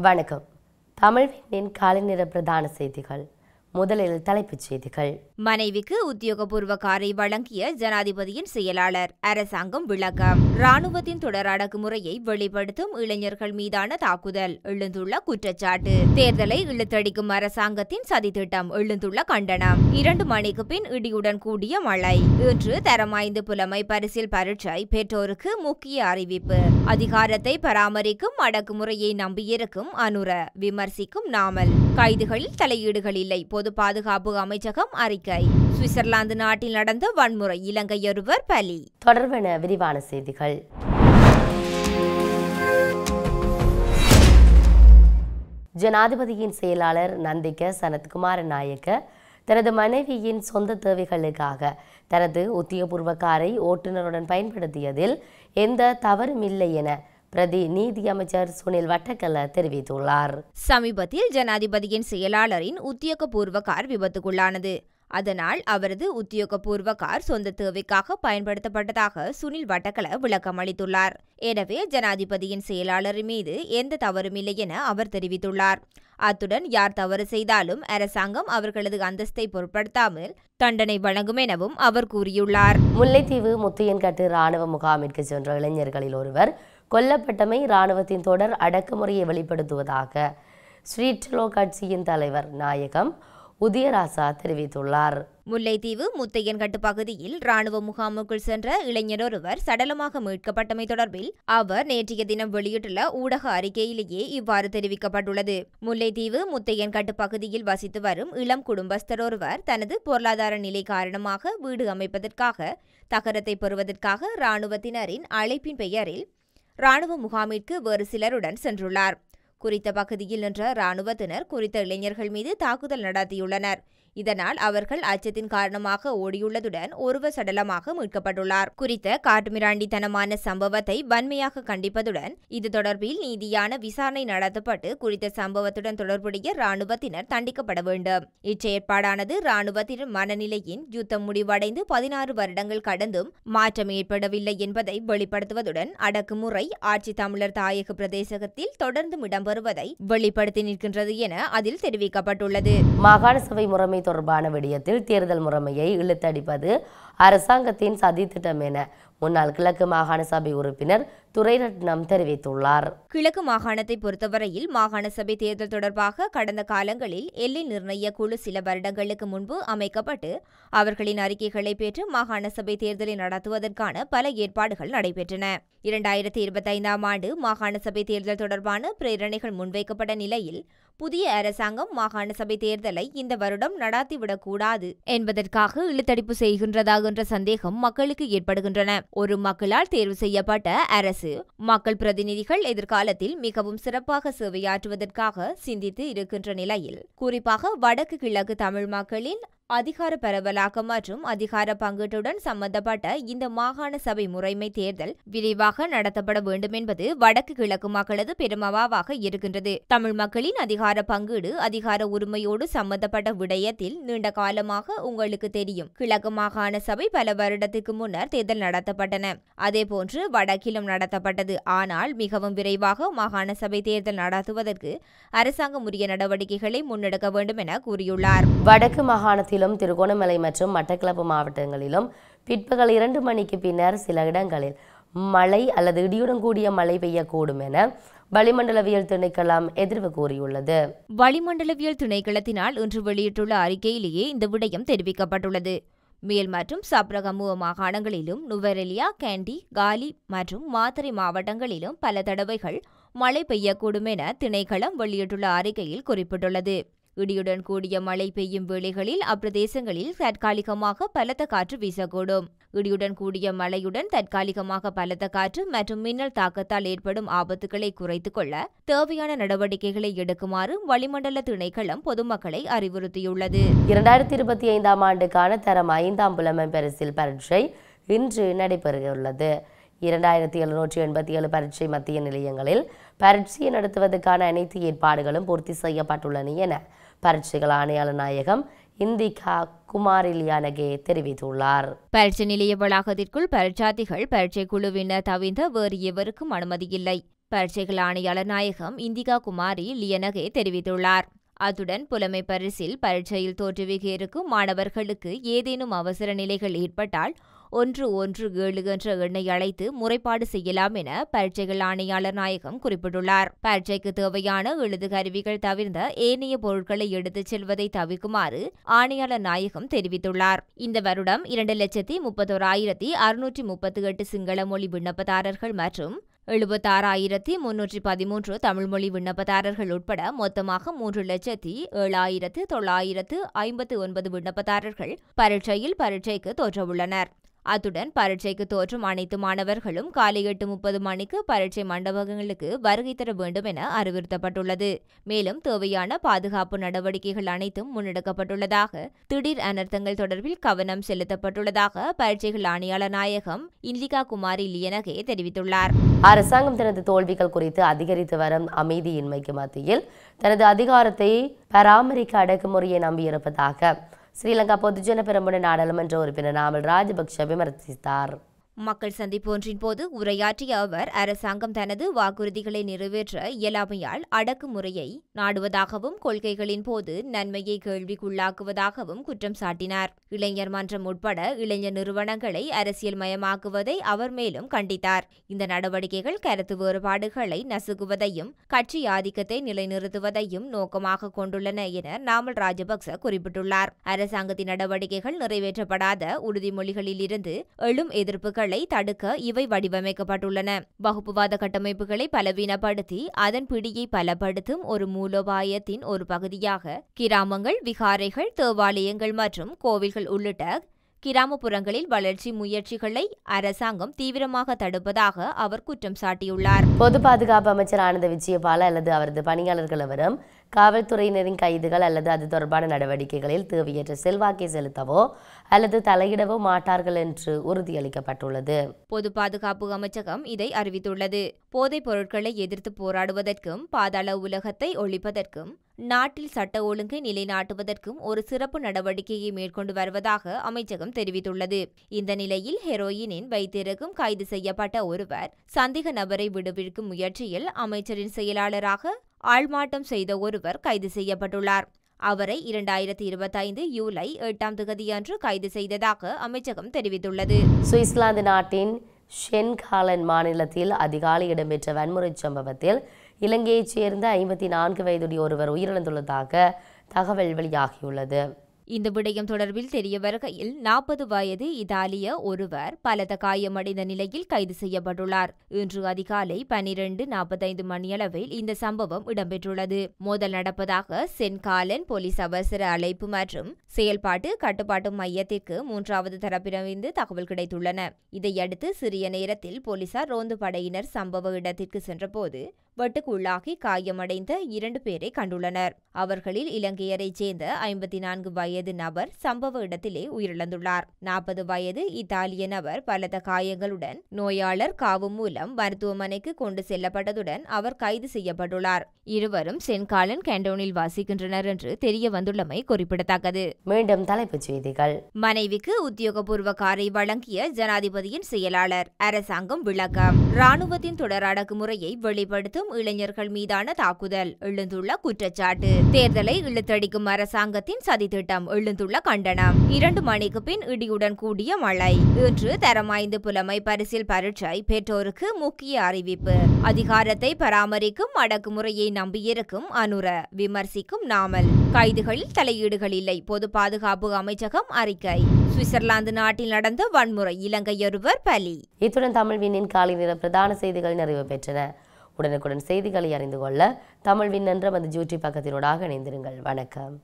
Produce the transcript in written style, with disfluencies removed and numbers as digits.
வணக்கம். தமிழ்வின் காலை நேர பிரதான செய்திகள். முதலில் தலைப்புச் செய்திகள். மனைவிக்கு உத்தியோகபூர்வ காரை வழங்கிய ஜனாதிபதியின் செயலாளர். அரசாங்கம் விளக்கம். ராணுவத்தின் தொடர் அடக்குமுறையை வெளிப்படுத்தும் இளைஞர்கள் மீதான தாக்குதல் எழுந்துள்ள குற்றச்சாட்டு. தேர்தலை இழுத்தடிக்கும் அரசாங்கத்தின் சதித்திட்டம் எழுந்துள்ள கண்டனம். 2 மணிக்கு பின் இடியுடன் கூடிய மழை. இன்று தரம் 5 புலமை பரிசில் பரீட்சை பெற்றோருக்கு முக்கிய அறிவிப்பு. அதிகாரத்தை பராமரிக்கும் அடக்குமுறையை நம்பியிருக்கும் அனுர விமர்சிக்கும் நாமல். கைதுகளில் தலையீடுகள் இல்லை, பொது பாதுகாப்பு அமைச்சகம் அறிக்கை. சுவிட்சர்லாந்து நாட்டில் நடந்த வன்முறை, இலங்கையொருவர் பலி. தொடர்பான விரிவான செய்திகள். ஜனாதிபதியின் செயலாளர் நந்திக சனத்குமார நாயக்க தனது மனைவியின் சொந்த தேவைகளுக்காக தனது உத்தியோகபூர்வ காரை ஓட்டுநருடன் பயன்படுத்தியதில் எந்த தவறும் இல்லை என பிரதி நீதி அமைச்சர் சுனில் வட்டக்கல தெரிவித்துள்ளார். சமீபத்தில் ஜனாதிபதியின் செயலாளரின் உத்தியோகபூர்வ கார் விபத்துக்குள்ளானது. அதனால் அவரது உத்தியோகபூர்வ கார் சொந்த தேவைக்காக பயன்படுத்தப்பட்டதாக சுனில் வட்டக்கல விளக்கம் அளித்துள்ளார். எனவே ஜனாதிபதியின் செயலாளர் மீது எந்த தவறுமில்லை என அவர் தெரிவித்துள்ளார். அத்துடன் யார் தவறு செய்தாலும் அரசாங்கம் அவர்களது அந்தஸ்தை பொருட்படுத்தாமல் தண்டனை வழங்கும் எனவும் அவர் கூறியுள்ளார். முல்லைத்தீவு முத்தையன்கட்டு இராணுவ முகாமிற்கு சென்ற இளைஞர்களில் ஒருவர் கொல்லப்பட்டமை இராணுவத்தின் தொடர் அடக்குமுறையை வெளிப்படுத்துவதாக ஸ்ரீட்லோ கட்சியின் தலைவர் நாயகம் உதயராசா தெரிவித்துள்ளார். முல்லைத்தீவு முத்தையன்கட்டு பகுதியில் இராணுவ முகாமுக்குள் சென்ற இளைஞர் ஒருவர் சடலமாக மீட்கப்பட்டமை தொடர்பில் அவர் நேற்றைய தினம் வெளியிட்டுள்ள ஊடக அறிக்கையிலேயே இவ்வாறு தெரிவிக்கப்பட்டுள்ளது. முல்லைத்தீவு முத்தையன்கட்டு பகுதியில் வசித்து வரும் இளம் குடும்பஸ்தர் ஒருவர் தனது பொருளாதார நிலை காரணமாக வீடு அமைப்பதற்காக தகரத்தை பெறுவதற்காக இராணுவத்தினரின் அழைப்பின் பெயரில் இராணுவ முகாமிற்கு வேறு சிலருடன் சென்றுள்ளார். குறித்த பகுதியில் நின்ற இராணுவத்தினர் குறித்த இளைஞர்கள் மீது தாக்குதல் நடத்தியுள்ளனர். இதனால் அவர்கள் அச்சத்தின் காரணமாக ஓடியுள்ளதுடன் ஒருவர் சடலமாக மீட்கப்பட்டுள்ளார். குறித்த காட்டுமிராண்டித்தனமான சம்பவத்தை வன்மையாக கண்டிப்பதுடன் இது தொடர்பில் நீதியான விசாரணை நடத்தப்பட்டு குறித்த சம்பவத்துடன் தொடர்புடைய இராணுவத்தினர் தண்டிக்கப்பட வேண்டும். இச்செயற்பாடானது இராணுவத்தின் மனநிலையின் யுத்தம் முடிவடைந்து 16 வருடங்கள் கடந்தும் மாற்றம் ஏற்படவில்லை என்பதை வெளிப்படுத்துவதுடன் அடக்குமுறை ஆட்சி தமிழர் தாயக பிரதேசத்தில் தொடர்ந்து இடம்பெறுவதை வெளிப்படுத்தி நிற்கின்றது என அதில் தெரிவிக்கப்பட்டுள்ளது. மாகாண சபை முறைமை தொடர்பான விடயத்தில் தேர்தல் முறைமையை இழுத்தடிப்பது அரசாங்கத்தின் சதித்திட்டம் என முன்னாள் கிழக்கு மாகாண சபை உறுப்பினர் துரைரட்னம் தெரிவித்துள்ளார். கிழக்கு மாகாணத்தை பொறுத்தவரையில் மாகாண சபை தேர்தல் தொடர்பாக கடந்த காலங்களில் எல்லை நிர்ணய குழு சில வருடங்களுக்கு முன்பு அமைக்கப்பட்டு அவர்களின் அறிக்கைகளை பெற்று மாகாண சபை தேர்தலை நடத்துவதற்கான பல ஏற்பாடுகள் நடைபெற்றன. 2025ஆம் ஆண்டு மாகாண சபை தேர்தல் தொடர்பான பிரேரணைகள் முன்வைக்கப்பட்ட நிலையில் புதிய அரசாங்கம் மாகாண சபை தேர்தலை இந்த வருடம் நடாத்திவிடக்கூடாது என்பதற்காக இழுத்தடிப்பு செய்கின்றதா என்ற சந்தேகம் மக்களுக்கு ஏற்படுகின்றன. ஒரு மக்களால் தேர்வு செய்யப்பட்ட அரசு மக்கள் பிரதிநிதிகள் எதிர்காலத்தில் மிகவும் சிறப்பாக சேவையாற்றுவதற்காக சிந்தித்து இருக்கின்ற நிலையில் குறிப்பாக வடக்கு கிழக்கு தமிழ் மக்களின் அதிகார பரவலாக்கம் மற்றும் அதிகார பங்கீட்டுடன் சம்பந்தப்பட்ட இந்த மாகாண சபை முறைமை தேர்தல் விரைவாக நடத்தப்பட வேண்டும் என்பது வடக்கு கிழக்கு மக்களது பெருமவாவாக இருக்கின்றது. தமிழ் மக்களின் அதிகார பங்கீடு அதிகார உரிமையோடு சம்பந்தப்பட்ட விடயத்தில் நீண்ட காலமாக உங்களுக்கு தெரியும். கிழக்கு மாகாண சபை பல வருடத்துக்கு முன்னர் தேர்தல் நடத்தப்பட்டன. அதேபோன்று வடக்கிலும் நடத்தப்பட்டது. ஆனால் மிகவும் விரைவாக மாகாண சபை தேர்தல் நடத்துவதற்கு அரசாங்கம் உரிய நடவடிக்கைகளை முன்னெடுக்க வேண்டும் என கூறியுள்ளார். வடக்கு மாகாணத்தில் திருகோணமலை மற்றும் மட்டக்களப்பு மாவட்டங்களிலும் பிற்பகல் 2 மணிக்கு பின்னர் சில இடங்களில் மழை அல்லது இடியுடன் கூடிய மழை பெய்யக்கூடும் என வளிமண்டலவியல் திணைக்களம் எதிர்வு கூறியுள்ளது. வளிமண்டலவியல் திணைக்களத்தினால் இன்று வெளியிட்டுள்ள அறிக்கையிலேயே இந்த விடயம் தெரிவிக்கப்பட்டுள்ளது. மேல் மற்றும் சப்ரகமுவ மாகாணங்களிலும் நுவரெலியா, கேண்டி, காலி மற்றும் மாத்தறை மாவட்டங்களிலும் பல தடவைகள் மழை பெய்யக்கூடும் என திணைக்களம் வெளியிட்டுள்ள அறிக்கையில் குறிப்பிட்டுள்ளது. இடியுடன் கூடிய மழை பெய்யும் வேளைகளில் அப்பிரதேசங்களில் தற்காலிகமாக பலத்த காற்று வீசக்கூடும். இடியுடன் கூடிய மழையுடன் தற்காலிகமாக பலத்த காற்று மற்றும் மின்னல் தாக்கத்தால் ஏற்படும் ஆபத்துக்களை குறைத்துக் கொள்ள தேவையான நடவடிக்கைகளை எடுக்குமாறு வளிமண்டல திணைக்களம் பொதுமக்களை அறிவுறுத்தியுள்ளது. 2025ஆம் ஆண்டுக்கான தரம் 5ஆம் புலமை பரிசில் பரீட்சை இன்று நடைபெறவுள்ளது. 2787 பரீட்சை மத்திய நிலையங்களில் பரீட்சையை நடத்துவதற்கான அனைத்து ஏற்பாடுகளும் பூர்த்தி செய்யப்பட்டுள்ளன என பரீட்சைகள் ஆணையாளர் நாயகம் இந்திகா குமாரிலியானகே தெரிவித்துள்ளார். பரீட்சை நிலைய வளாகத்திற்குள் பரீட்சார்த்திகள் பரீட்சை குழுவினர் தவிர்த்த வேறு எவருக்கும் அனுமதியில்லை. பரீட்சைகள் ஆணையாளர் நாயகம் இந்திகா குமாரி லியனகே தெரிவித்துள்ளார். அத்துடன் புலமை பரிசில் பரீட்சையில் தோற்றுவிக்க இருக்கும் மாணவர்களுக்கு ஏதேனும் அவசர நிலைகள் ஏற்பட்டால் 117 என்ற எண்ணை அழைத்து முறைப்பாடு செய்யலாம் என பரீட்சைகள் ஆணையாளர் நாயகம் குறிப்பிட்டுள்ளார். பரீட்சைக்கு தேவையான எழுது கருவிகள் தவிர்ந்த ஏனைய பொருட்களை எடுத்துச் செல்வதை தவிர்க்குமாறு ஆணையாளர் நாயகம் தெரிவித்துள்ளார். இந்த வருடம் 2,31,638 சிங்கள மொழி விண்ணப்பதாரர்கள் மற்றும் 76,313 தமிழ் மொழி விண்ணப்பதாரர்கள் உட்பட மொத்தமாக 3,07,959 விண்ணப்பதாரர்கள் பரீட்சைக்கு தோற்றவுள்ளனர். அத்துடன் பரீட்சைக்கு தோற்றும் அனைத்து மாணவர்களும் காலை 8:30 மணிக்கு பரீட்சை மண்டபங்களுக்கு வருகை தர வேண்டும் என அறிவுறுத்தப்பட்டுள்ளது. மேலும் தேவையான பாதுகாப்பு நடவடிக்கைகள் அனைத்தும் முன்னெடுக்கப்பட்டுள்ளதாக, திடீர் அனர்த்தங்கள் தொடர்பில் கவனம் செலுத்தப்பட்டுள்ளதாக பரீட்சைகள் ஆணையாளர் நாயகம் இந்திகா குமாரி லியனகே தெரிவித்துள்ளார். அரசாங்கம் தனது தோல்விகள் குறித்து அதிகரித்து வரும் அமைதியின்மைக்கு மத்தியில் தனது அதிகாரத்தை பராமரிக்க அடக்குமுறையை நம்பியிருப்பதாக ஸ்ரீலங்கா பொதுஜன பெரமுன நாடாளுமன்ற உறுப்பினர் நாமல் ராஜபக்ஷ விமர்சித்தார். மக்கள் சந்திப்பு ஒன்றின் போது உரையாற்றிய அவர், அரசாங்கம் தனது வாக்குறுதிகளை நிறைவேற்ற இயலாமையால் அடக்குமுறையை நாடுவதாகவும் கொள்கைகளின் போது நன்மையை கேள்விக்குள்ளாக்குவதாகவும் குற்றம் சாட்டினார். இளைஞர் மன்றம் உட்பட இளைஞர் நிறுவனங்களை அரசியல் மயமாக்குவதை அவர் மேலும் கண்டித்தார். இந்த நடவடிக்கைகள் கருத்து வேறுபாடுகளை நசுக்குவதையும் கட்சி ஆதிக்கத்தை நிலைநிறுத்துவதையும் நோக்கமாக கொண்டுள்ளன என நாமல் ராஜபக்ச குறிப்பிட்டுள்ளார். அரசாங்கத்தின் நடவடிக்கைகள் நிறைவேற்றப்படாத உறுதிமொழிகளில் இருந்து எழும் எதிர்ப்புகள் தடுக்க இவை வடிவமைக்கப்பட்டுள்ளன. வகுப்புவாத கட்டமைப்புகளை பலவீனப்படுத்தி அதன் பிடியை பலப்படுத்தும் ஒரு மூலோபாயத்தின் ஒரு பகுதியாக கிராமங்கள், விகாரைகள், தேவாலயங்கள் மற்றும் கோவில்கள் உள்ளிட்ட கிராமப்புறங்களில் வளர்ச்சி முயற்சிகளை அரசாங்கம் தீவிரமாக தடுப்பதாக அவர் குற்றம் சாட்டியுள்ளார். பொது பாதுகாப்பு அமைச்சர் ஆனந்த விஜயபால அல்லது அவரது பணியாளர்கள் எவரும் காவல்துறையினரின் கைதுகள் அல்லது அது தொடர்பான நடவடிக்கைகளில் தேவையற்ற செல்வாக்கை செலுத்தவோ அல்லது தலையிடவோ மாட்டார்கள் என்று உறுதியளிக்கப்பட்டுள்ளது. பொது பாதுகாப்பு அமைச்சகம் இதை அறிவித்துள்ளது. போதைப் பொருட்களை எதிர்த்து போராடுவதற்கும் பாதாள உலகத்தை ஒழிப்பதற்கும் நாட்டில் சட்ட ஒழுங்கை நிலைநாட்டுவதற்கும் ஒரு சிறப்பு நடவடிக்கையை மேற்கொண்டு வருவதாக அமைச்சகம் தெரிவித்துள்ளது. இந்த நிலையில் ஹெரோயினின் வைத்திருக்கும் கைது செய்யப்பட்ட ஒருவர் சந்தேக நபரை விடுவிக்கும் முயற்சியில் அமைச்சரின் செயலாளராக ஆள்மாட்டம் செய்த ஒருவர் கைது செய்யப்பட்டுள்ளார். அவரை 2025 ஜூலை 8ஆம் தேதியன்று கைது செய்ததாக அமைச்சகம் தெரிவித்துள்ளது. சுவிட்சர்லாந்து நாட்டின் ஷென்காலன் மாநிலத்தில் அதிகாலை இடம்பெற்ற வன்முறை சம்பவத்தில் இலங்கையைச் சேர்ந்த 54 வயதுடைய ஒருவர் உயிரிழந்துள்ளதாக தகவல் வெளியாகியுள்ளது. இந்த விடயம் தொடர்பில் தெரிய வருகையில் 40 வயது இத்தாலிய ஒருவர் பலத்த காயமடைந்த நிலையில் கைது செய்யப்பட்டுள்ளார். இன்று அதிகாலை 12:45 மணியளவில் இந்த சம்பவம் இடம்பெற்றுள்ளது. மோதல் நடப்பதாக சென்காலன் போலீஸ் அவசர அழைப்பு மற்றும் செயல்பாட்டு கட்டுப்பாட்டு மையத்திற்கு 3வது தரப்பிலிருந்து தகவல் கிடைத்துள்ளன. இதையடுத்து சிறிய நேரத்தில் போலீசார் ரோந்து படையினர் சம்பவ இடத்திற்கு சென்றபோது வெட்டுக்குள்ளாகி காயமடைந்த 2 பேரை கண்டுள்ளனர். அவர்களில் இலங்கையரைச் சேர்ந்த 54 வயது நபர் சம்பவ இடத்திலே உயிரிழந்துள்ளார். 40 வயது இத்தாலிய நபர் பலத்த காயங்களுடன் நோயாளர் காவு மூலம் மருத்துவமனைக்கு கொண்டு செல்லப்பட்டதுடன் அவர் கைது செய்யப்பட்டுள்ளார். இருவரும் சென்காலன் கேண்டோனில் வாசிக்கின்றனர் என்று தெரிய வந்துள்ளமை குறிப்பிடத்தக்கது. மீண்டும் தலைப்புச் செய்திகள். மனைவிக்கு உத்தியோகபூர்வ காரை வழங்கிய ஜனாதிபதியின் செயலாளர், அரசாங்கம் விளக்கம். ராணுவத்தின் தொடர் அடக்குமுறையை வெளிப்படுத்தும் இளைஞர்கள் மீதான தாக்குதல், எழுந்துள்ள குற்றச்சாட்டு. தேர்தலை இழுத்தடிக்கும் அரசாங்கத்தின் சதித்திட்டம், எழுந்துள்ள கண்டனம். 2 மணிக்கு பின் இடியுடன் கூடிய மழை. இன்று தரம் 5 புலமை பரிசில் பரீட்சை பெற்றோருக்கு முக்கிய அறிவிப்பு. அதிகாரத்தை பராமரிக்கும் அடக்குமுறையை நம்பியிருக்கும் அனுர, விமர்சிக்கும் நாமல். கைதுகளில் தலையீடுகள் இல்லை, பொது பாதுகாப்பு அமைச்சகம் அறிக்கை. சுவிட்சர்லாந்து நாட்டில் நடந்த வன்முறை, இலங்கையொருவர் பலி. இத்துடன் தமிழ் விண்ணின் காலை நேர பிரதான செய்திகள் நிறைவு பெற்றன. உடனுக்குடன் செய்திகளை அறிந்து கொள்ள தமிழ் விண் என்ற யூடியூப் பக்கத்தினூடாக இணைந்திருங்கள். வணக்கம்.